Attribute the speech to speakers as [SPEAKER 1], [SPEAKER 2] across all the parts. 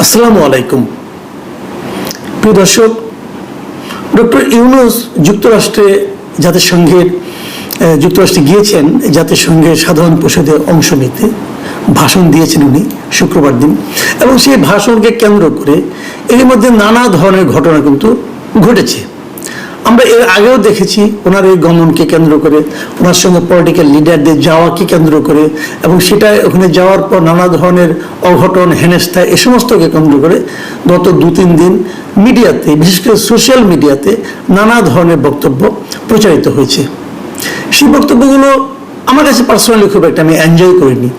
[SPEAKER 1] আসসালামু আলাইকুম প্রিয় দর্শক, ডক্টর ইউনূস যুক্তরাষ্ট্রে গিয়েছেন জাতিসংঘের সাধারণ পরিষদে অংশ নিতে। ভাষণ দিয়েছেন উনি শুক্রবার দিন, এবং সেই ভাষণকে কেন্দ্র করে এর মধ্যে নানা ধরনের ঘটনা কিন্তু ঘটেছে। আমরা এর আগেও দেখেছি ওনার এই গমনকে কেন্দ্র করে, ওনার সঙ্গে পলিটিক্যাল লিডারদের যাওয়াকে কেন্দ্র করে, এবং সেটা ওখানে যাওয়ার পর নানা ধরনের অঘটন, হেনস্থা, এ সমস্তকে কেন্দ্র করে গত 2-3 দিন মিডিয়াতে, বিশেষ করে সোশ্যাল মিডিয়াতে নানা ধরনের বক্তব্য প্রচারিত হয়েছে। সেই বক্তব্যগুলো আমার কাছে পার্সোনালি খুব একটা আমি এনজয় করিনি।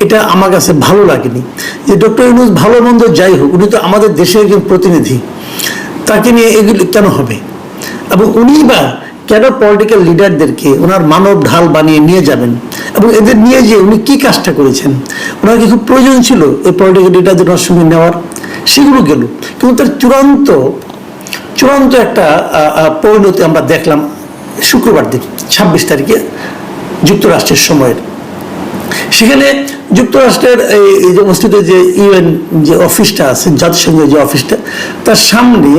[SPEAKER 1] এটা আমার কাছে ভালো লাগেনি যে ডক্টর ইউনূস ভালো মন্দ যাই হোক, উনি তো আমাদের দেশের একজন প্রতিনিধি, তাকে নিয়ে এগুলি কেন হবে? এবং উনি বা কেন পলিটিক্যাল লিডারদেরকে ওনার মানব ঢাল বানিয়ে নিয়ে যাবেন, এবং এদের নিয়ে যে উনি কি কাজটা করেছেন, ওনার কি খুব প্রয়োজন ছিল এই পলিটিক্যাল লিডারদের ওনার সঙ্গে নেওয়ার? সেগুলো গেল, কিন্তু তার চূড়ান্ত একটা পরিণতি আমরা দেখলাম শুক্রবার দিন 26 তারিখে যুক্তরাষ্ট্রের সময়ের। সেখানে যুক্তরাষ্ট্রের এই যে অবস্থিত যে ইউএন যে অফিসটা আছে, জাতিসংঘের যে অফিসটা, তার সামনে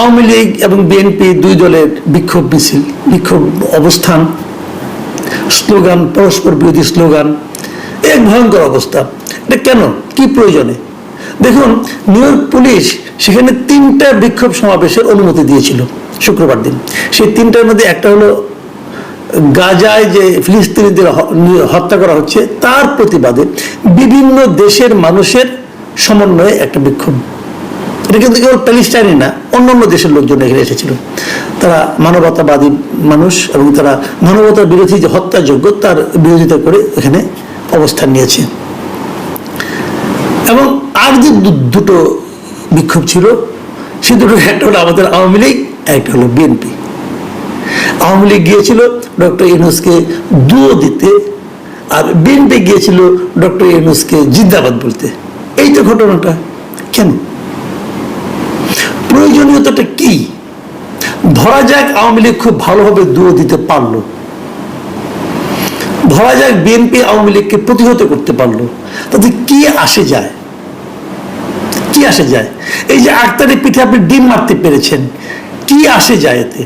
[SPEAKER 1] আওয়ামী লীগ এবং বিএনপি দুই দলের বিক্ষোভ মিছিল, বিক্ষোভ অবস্থান, স্লোগান, পরস্পর বিরোধী স্লোগান, এক ভয়ঙ্কর অবস্থা। এটা কেন, কি প্রয়োজনে? দেখুন, নিউ ইয়র্ক পুলিশ সেখানে 3টা বিক্ষোভ সমাবেশের অনুমতি দিয়েছিল শুক্রবার দিন। সেই 3টার মধ্যে একটা হলো গাজায় যে ফিলিস্তিনিদের হত্যা করা হচ্ছে তার প্রতিবাদে বিভিন্ন দেশের মানুষের সমন্বয়ে একটা বিক্ষোভ। এটা কিন্তু কেবল প্যালেস্টাইনই না, অন্যান্য দেশের লোকজন এখানে এসেছিল। তারা মানবতাবাদী মানুষ, এবং তারা মানবতার বিরোধী যে হত্যাযোগ্য তার বিরোধিতা করে এখানে অবস্থান নিয়েছে। এবং আর যে দুটো বিক্ষোভ ছিল, সে দুটো, একটা হলো আমাদের আওয়ামী লীগ, একটা হলো বিএনপি। আওয়ামী লীগ গিয়েছিল ডক্টর ইউনূসকে দুয়ো দিতে, আর বিএনপি গিয়েছিল ডক্টর ইউনূসকে জিন্দাবাদ বলতে। এই তো ঘটনাটা। কেন? প্রয়োজনীয়তাটা কি? ধরা যাক আওয়ামী লীগ খুব ভালোভাবে দুয়ো দিতে পারলো, ধরা যাক বিএনপি আওয়ামী লীগকে প্রতিহত করতে পারলো, তাতে কি আসে যায়? কি আসে যায়? এই যে আক্তারের পিঠে আপনি ডিম মারতে পেরেছেন, কি আসে যায় এতে?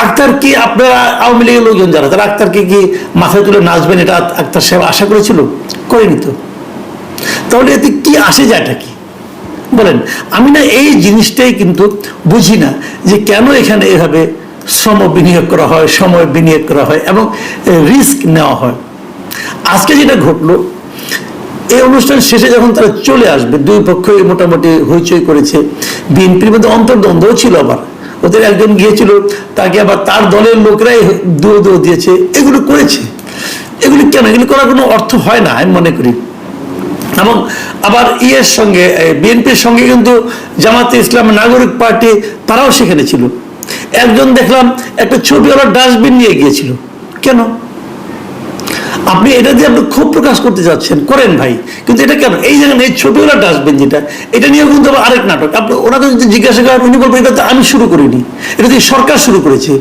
[SPEAKER 1] আক্তার কি, আপনারা আওয়ামী লীগের লোকজন যারা, তারা আক্তারকে কি মাথায় তুলে নাচবেন এটা আক্তার সাহেব আশা করেছিল? করেনি তো। তাহলে এতে কি আসে যায়টা কি বলেন? আমি না এই জিনিসটাই কিন্তু বুঝি না, যে কেন এখানে এভাবে শ্রম বিনিয়োগ করা হয়, সময় বিনিয়োগ করা হয়, এবং রিস্ক নেওয়া হয়। আজকে যেটা ঘটলো, এই অনুষ্ঠান শেষে যখন তারা চলে আসবে, দুই পক্ষই মোটামুটি হইচই করেছে। বিএনপির মধ্যে অন্তর্দ্বন্দ্বও ছিল, আবার ওদের একজন গিয়েছিল, তাকে আবার তার দলের লোকরাই দুয়ো দিয়েছে। এগুলো করেছে, এগুলি কেন? এগুলি করার কোনো অর্থ হয় না আমি মনে করি। এবং আবার ইয়ের সঙ্গে, বিএনপির সঙ্গে কিন্তু জামাতে ইসলাম, নাগরিক পার্টি, তারাও সেখানে ছিল। একজন দেখলাম একটা ছবিওয়ালা ডাস্টবিন নিয়ে গিয়েছিল। কেন? আপনি এটা দিয়ে আপনি ক্ষোভ প্রকাশ করতে যাচ্ছেন, করেন ভাই, কিন্তু এটা কেন? এই জায়গায় এই ছবিওয়ালা ডাস্টবিন যেটা, এটা নিয়েও কিন্তু আরেক নাটক। আপনি ওনাকে যদি জিজ্ঞাসা করেন, উনি বলবেন এটা তো আমি শুরু করিনি, এটা দিয়ে সরকার শুরু করেছে।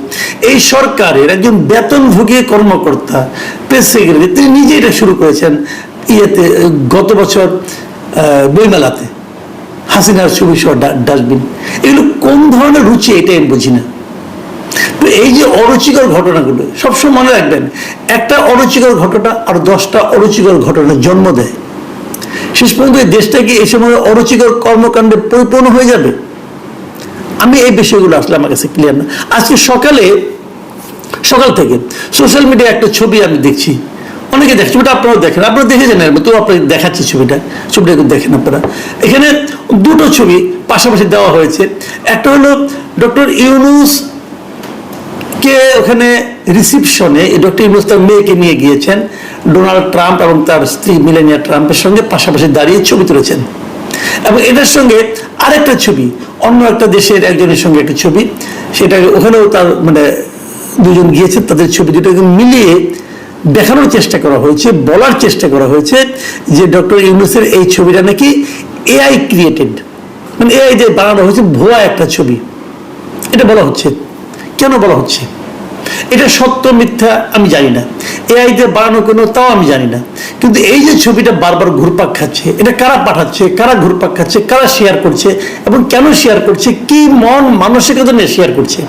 [SPEAKER 1] এই সরকারের একজন বেতনভোগী কর্মকর্তা, প্রেস সেক্রেটারি, তিনি নিজে এটা শুরু করেছেন ইয়েতে, গত বছর বইমেলাতে, হাসিনার ছবি সহ ডাস্টবিন। এগুলো কোন ধরনের রুচি, এটা আমি বুঝি না। তো এই যে অরুচিকর ঘটনাগুলো সবসময় মনে রাখবেন, একটা অরুচিকর ঘটনা আর 10টা অরুচিকর ঘটনার জন্ম দেয়। শেষ পর্যন্ত এই দেশটা কি এই সময় অরুচিকর কর্মকাণ্ডে পরিপূর্ণ হয়ে যাবে? আমি এই বিষয়গুলো আসলে আমার কাছে ক্লিয়ার না। আজকে সকাল থেকে সোশ্যাল মিডিয়ায় একটা ছবি আমি দেখছি, অনেকে দেখছে, ছবিটা আপনারাও দেখেন, আপনারা দেখেছেন, তো আপনাকে দেখাচ্ছি ছবিটা দেখেন আপনারা। এখানে দুটো ছবি পাশাপাশি দেওয়া হয়েছে। একটা হলো ডক্টর ইউনূস কে ওখানে রিসিপশনে ডক্টর ইউনূস তার মেয়েকে নিয়ে গিয়েছেন, ডোনাল্ড ট্রাম্প এবং তার স্ত্রী মেলানিয়া ট্রাম্পের সঙ্গে পাশাপাশি দাঁড়িয়ে ছবি তুলেছেন। এবং এটার সঙ্গে আরেকটা ছবি, অন্য একটা দেশের একজনের সঙ্গে একটা ছবি, সেটা ওখানেও তার মানে দুজন গিয়েছেন, তাদের ছবি দুটোকে মিলিয়ে দেখানোর চেষ্টা করা হয়েছে, বলার চেষ্টা করা হয়েছে যে ডক্টর ইউনূসের এই ছবিটা নাকি এআই ক্রিয়েটেড, মানে এআই দিয়ে বানানো হয়েছে, ভুয়া একটা ছবি। এটা বলা হচ্ছে। কেন বলা হচ্ছে? এটা সত্য মিথ্যা আমি জানি না, এআই দিয়ে বানানো কোনো তাও আমি জানি না, কিন্তু এই যে ছবিটা বারবার ঘুরপাক খাচ্ছে, এটা কারা পাঠাচ্ছে, কারা ঘুরপাক খাচ্ছে, কারা শেয়ার করছে এবং কেন শেয়ার করছে, কি মন মানসিকতা নিয়ে শেয়ার করছে।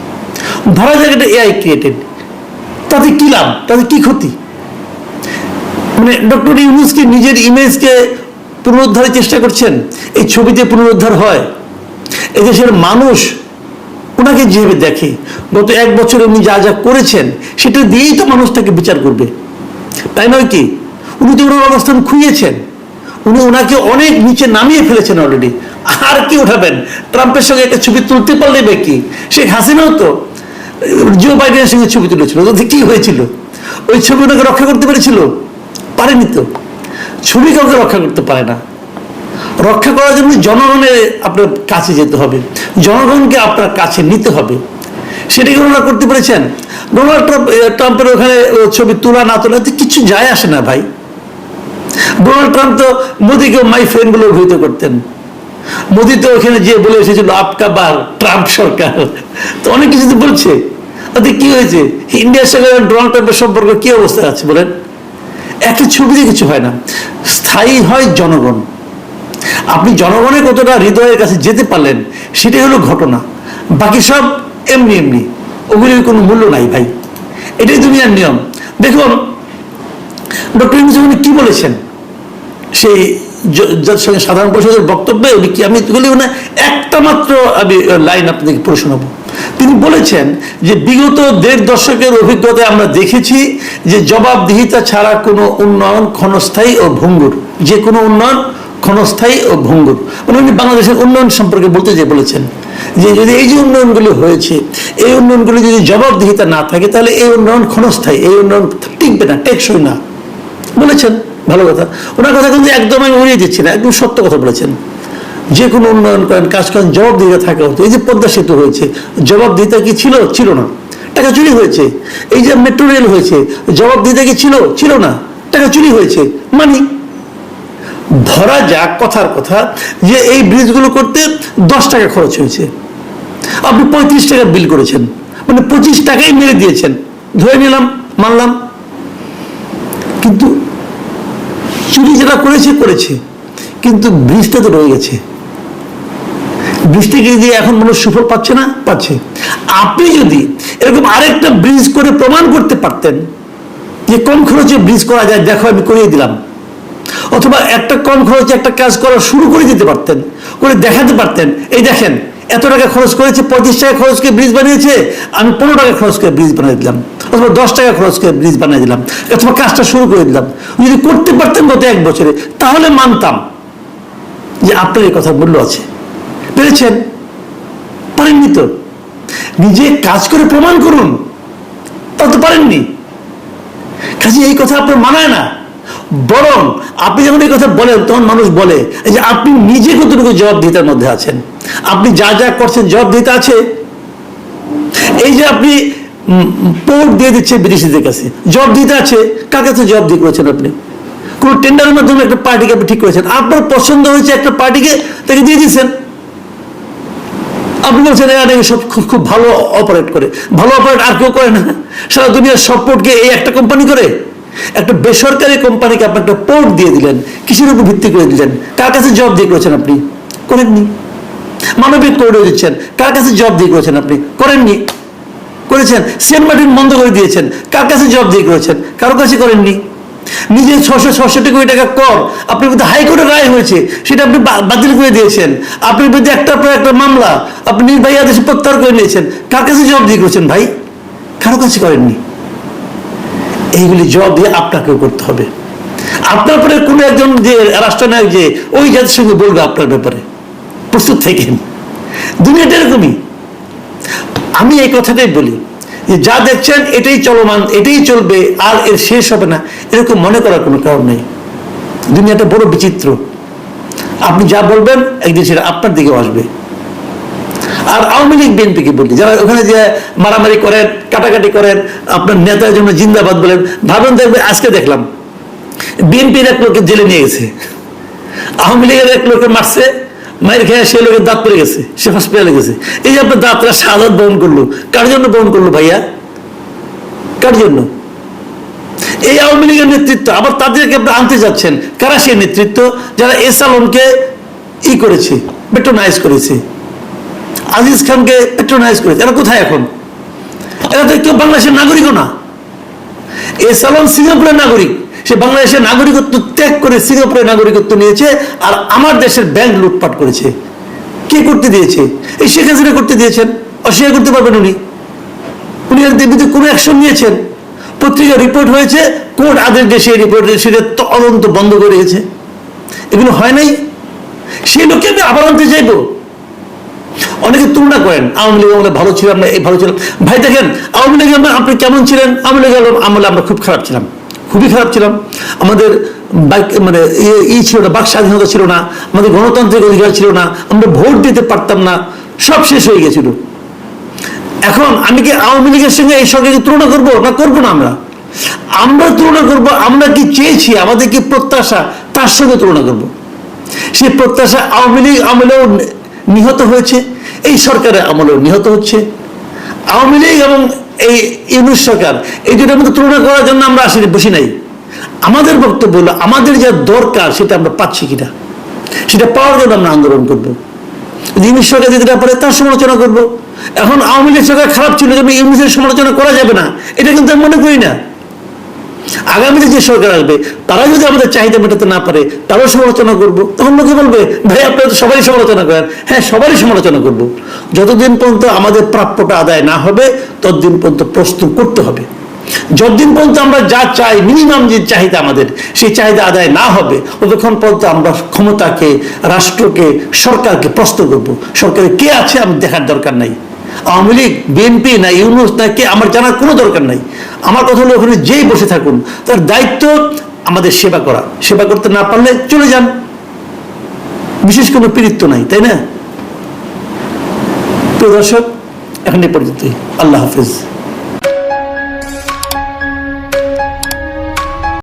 [SPEAKER 1] ধরা যাক এটা এআই ক্রিয়েটেড, তাতে কি লাভ, তাতে কি ক্ষতি? মানে ডক্টর ইউনূস কি নিজের ইমেজকে পুনরুদ্ধারের চেষ্টা করছেন? এই ছবিতে পুনরুদ্ধার হয়? এদেশের মানুষ ওনাকে যেভাবে দেখে, গত 1 বছরে উনি যা যা করেছেন সেটা দিয়েই তো মানুষ তাকে বিচার করবে, তাই নয় কি? উনি তো ওনার অবস্থান খুইয়েছেন, উনি ওনাকে অনেক নিচে নামিয়ে ফেলেছেন অলরেডি। আর কি উঠাবেন? ট্রাম্পের সঙ্গে একটা ছবি তুলতে পারলে কি? শেখ হাসিনাও তো জো বাইডেনের সঙ্গে ছবি তুলেছিল, তাতে কি হয়েছিল? ওই ছবি ওনাকে রক্ষা করতে পেরেছিল? পারেনি তো। ছবি কাউকে রক্ষা করতে পারে না। রক্ষা করার জন্য জনগণের আপনার কাছে যেতে হবে, জনগণকে আপনার কাছে নিতে হবে। সেটাকে ওনারা করতে পেরেছেন? ডোনাল্ড ট্রাম্পের ওখানে ছবি তোলা না তোলা কিছু যায় আসে না ভাই। ডোনাল্ড ট্রাম্প তো মোদিকেও মাই ফ্রেন্ড বলে অভিহিত করতেন। মোদি তো ওখানে যে বলে এসেছিল আপকা বার ট্রাম্প সরকার, তো অনেক কিছু তো বলছে। তাতে কি হয়েছে? ইন্ডিয়ার সঙ্গে ডোনাল্ড ট্রাম্পের সম্পর্ক কি অবস্থায় আছে বলেন? একটা ছবিতে কিছু হয় না, স্থায়ী হয় জনগণ। আপনি জনগণের কতটা হৃদয়ের কাছে যেতে পারলেন সেটাই হলো ঘটনা। বাকি সব এমনি এমনি, ওগুলির কোনো মূল্য নাই ভাই। এটাই দুনিয়ার নিয়ম। দেখুন ডক্টর ইউনূস কি বলেছেন সেই যার সঙ্গে সাধারণ পরিষদের বক্তব্যে, উনি কি, আমি বলি না একটা মাত্র আমি লাইন আপনাদেরকে পড়ে শোনাবো। তিনি বলেছেন যে বিগত 1.5 দশকের অভিজ্ঞতায় আমরা দেখেছি যে জবাবদিহিতা ছাড়া কোনো উন্নয়ন ক্ষণস্থায়ী ও ভঙ্গুর, যে কোনো উন্নয়ন ক্ষণস্থায়ী ও ভঙ্গুর। মানে উনি বাংলাদেশের উন্নয়ন সম্পর্কে বলতে যে বলেছেন যে যদি এই যে উন্নয়নগুলো হয়েছে, এই উন্নয়নগুলো যদি জবাবদিহিতা না থাকে তাহলে এই উন্নয়ন ক্ষণস্থায়ী, এই উন্নয়ন টিকবে না, টেকসই না বলেছেন। ভালো কথা, ওনার কথা কিন্তু একদম আমি উড়িয়ে দিচ্ছি না, একদম সত্য কথা বলেছেন। যে কোনো উন্নয়ন করেন, কাজ করেন, জবাবদিহিতা থাকা হতো। এই যে পদ্মা সেতু হয়েছে, জবাবদিহিতা কি ছিল? ছিল না, টাকা চুরি হয়েছে। এই যে মেট্রো রেল হয়েছে, জবাবদিহিতা কি ছিল? ছিল না, টাকা চুরি হয়েছে। মানে ধরা যাক কথার কথা যে এই ব্রিজগুলো করতে 10 টাকা খরচ হয়েছে, আপনি 35 টাকা বিল করেছেন, মানে 25 টাকাই মেরে দিয়েছেন, ধরে নিলাম, মানলাম। কিন্তু চুরি যেটা করেছে করেছে, কিন্তু ব্রিজটা তো রয়ে গেছে। বৃষ্টিকে দিয়ে এখন মানুষ সুফল পাচ্ছে না? পাচ্ছে। আপনি যদি এরকম আরেকটা ব্রিজ করে প্রমাণ করতে পারতেন যে কম খরচে ব্রিজ করা যায়, দেখো আমি করিয়ে দিলাম, অথবা একটা কম খরচে একটা কাজ করা শুরু করে দিতে পারতেন, করে দেখাতে পারতেন, এই দেখেন এত টাকা খরচ করেছে, 35 টাকা খরচ করে ব্রিজ বানিয়েছে, আমি 15 টাকা খরচ করে ব্রিজ বানিয়ে দিলাম, অথবা 10 টাকা খরচ করে ব্রিজ বানিয়ে দিলাম, অথবা কাজটা শুরু করে দিলাম। যদি করতে পারতেন গত 1 বছরে, তাহলে মানতাম যে আপনার এই কথার মূল্য আছে। পেরেছেন? পারেননি তো। নিজে কাজ করে প্রমাণ করুন, তা তো পারেননি। কাজে এই কথা আপনার মানায় না। বরং আপনি যখন এই কথা বলেন তখন মানুষ বলে যে আপনি নিজে কতটুকু জবাবদিহিতার মধ্যে আছেন, আপনি যা যা করছেন জবাবদিহিতা আছে। এই যে আপনি পোর্ট দিয়ে দিচ্ছে বিদেশিদের কাছে, জবাবদিহিতা আছে। কার কাছে জবাবদিহি করেছেন? আপনি কোন টেন্ডারের মাধ্যমে একটা পার্টিকে আপনি ঠিক করেছেন, আপনার পছন্দ হয়েছে একটা পার্টিকে, তাকে দিয়ে দিয়েছেন। আপনি বলছেন এরা সব খুব ভালো অপারেট করে। ভালো অপারেট আর কেউ করে না। সারা দুনিয়ার সব পোর্টকে এই একটা কোম্পানি করে। একটা বেসরকারি কোম্পানিকে আপনি একটা পোর্ট দিয়ে দিলেন, কিসের উপর ভিত্তি করে দিলেন? কার কাছে জব দিয়ে করেছেন? আপনি করেননি। মানবিক করিডোর দিচ্ছেন, কার কাছে জব দিয়ে করেছেন? আপনি করেননি। করেছেন সেন্ট মার্টিন বন্ধ করে দিয়েছেন, কার কাছে জব দিয়ে করেছেন? কারো কাছে করেননি। নিজের 666 কোটি টাকা কর আপনার বিরুদ্ধে হাইকোর্টের রায় হয়েছে, সেটা আপনি বাতিল করে দিয়েছেন। আপনার বিরুদ্ধে একটার পর একটা মামলা আপনি নির্বাহী আদেশে প্রত্যাহার করে নিয়েছেন। কার কাছে জবাব দিয়ে করেছেন ভাই? কারো কাছে করেননি। এইগুলি জবাব দিয়ে আপনাকেও করতে হবে। আপনার পরে কোনো একজন যে রাষ্ট্রনায়ক যে ওই জাতির সঙ্গে বলবে আপনার ব্যাপারে, প্রস্তুত থাকেন। দুনিয়াটা এরকমই। আমি এই কথাটাই বলি যে যা দেখছেন এটাই চলমান, এটাই চলবে, আর এর শেষ হবে না, এরকম মনে করার কোনো কারণ নেই। দুনিয়াটা বড় বিচিত্র। আপনি যা বলবেন একদিন সেটা আপনার দিকেও আসবে। আর আওয়ামী লীগ বিএনপিকে বলি, যারা ওখানে যে মারামারি করেন, কাটাকাটি করেন, আপনার নেতার জন্য জিন্দাবাদ বলেন, ভাবেন দেখবে আজকে দেখলাম বিএনপির এক লোককে জেলে নিয়ে গেছে, আওয়ামী লীগের এক লোককে মারছে, মায়ের খেয়ে সে লোকের দাঁত পড়ে গেছে, সে হসপিটালে গেছে। এই যে আপনার দাঁতরা শাহাদাত বহন করলো, কার জন্য বহন করলো ভাইয়া? কার জন্য? এই আওয়ামী লীগের নেতৃত্ব, আবার তাদেরকে আপনি আনতে যাচ্ছেন। কারা সেই নেতৃত্ব? যারা এসালনকে করেছে, পেট্রোনাইজ করেছে, আজিজ খানকে পেট্রোনাইজ করেছে। এরা কোথায় এখন? এরা তো কেউ বাংলাদেশের নাগরিকও না। এসালন সিঙ্গাপুরের নাগরিক, সে বাংলাদেশের নাগরিকত্ব ত্যাগ করে সিঙ্গাপুরের নাগরিকত্ব নিয়েছে, আর আমার দেশের ব্যাংক লুটপাট করেছে। কে করতে দিয়েছে? এই শেখ হাসিনা করতে দিয়েছেন। অস্বীকার করতে পারবেন উনি? উনি এর বিরুদ্ধে কোনো অ্যাকশন নিয়েছেন? পত্রিকা রিপোর্ট হয়েছে, কোর্ট আদেশ দিয়ে সেই রিপোর্ট সেটা তদন্ত বন্ধ করে গেছে। এগুলো হয় নাই। সেই লোককে আমি আবার আনতে চাইবো। অনেকে তুলনা করেন, আওয়ামী লীগ আমলে ভালো ছিলাম না, এই ভালো ছিলাম। ভাই দেখেন, আওয়ামী লীগ আপনি কেমন ছিলেন? আওয়ামী লীগ আমলে আমরা খুব খারাপ ছিলাম, খুবই খারাপ ছিলাম। আমাদের মানে ছিল না, বাক স্বাধীনতা ছিল না, আমাদের গণতান্ত্রিক অধিকার ছিল না, আমরা ভোট দিতে পারতাম না, সব শেষ হয়ে গেছিল। এখন আমি কি আওয়ামী লীগের সঙ্গে এই সরকারকে তুলনা করবো না? করবো না। আমরা তুলনা করবো, আমরা কি চেয়েছি, আমাদের কি প্রত্যাশা, তার সঙ্গে তুলনা করবো। সেই প্রত্যাশা আওয়ামী লীগ আমলেও নিহত হয়েছে, এই সরকারের আমলেও নিহত হচ্ছে। আওয়ামী লীগ এবং এই ইউনূস সরকার, এই দুটোর মধ্যে তুলনা করার জন্য আমরা বসি নাই। আমাদের বক্তব্য হলো, আমাদের যা দরকার সেটা আমরা পাচ্ছি কিনা, সেটা পাওয়ার জন্য আমরা আন্দোলন করবো। ইউনূস সরকার যেটা পারে তার সমালোচনা করবো। এখন আওয়ামী লীগ সরকার খারাপ ছিল, ইউনূসের সমালোচনা করা যাবে না, এটা কিন্তু আমি মনে করি না। আগামীতে যে সরকার আসবে, তারা যদি আমাদের চাহিদা মেটাতে না পারে, তারাও সমালোচনা করবো। তখন লোকে বলবে, ভাই আপনারা তো সবারই সমালোচনা করেন। হ্যাঁ, সবারই সমালোচনা করবো। যতদিন পর্যন্ত আমাদের প্রাপ্যটা আদায় না হবে, ততদিন পর্যন্ত প্রস্তুত করতে হবে। যতদিন পর্যন্ত আমরা যা চাই, মিনিমাম যে চাহিদা আমাদের, সেই চাহিদা আদায় না হবে, ততক্ষণ পর্যন্ত আমরা ক্ষমতাকে, রাষ্ট্রকে, সরকারকে প্রশ্ন করবো। সরকারে কে আছে আমি দেখার দরকার নাই। আওয়ামী লীগ, বিএনপি না ইউনূস না কে, আমার জানার কোনো দরকার নাই। আমার কথা হলো, ওখানে যেই বসে থাকুন, তার দায়িত্ব আমাদের সেবা করা। সেবা করতে না পারলে চলে যান, বিশেষ কোনো পীড়িত্ব নাই, তাই না? প্রিয় দর্শক, এখন এই পর্যন্তই। আল্লাহ হাফেজ।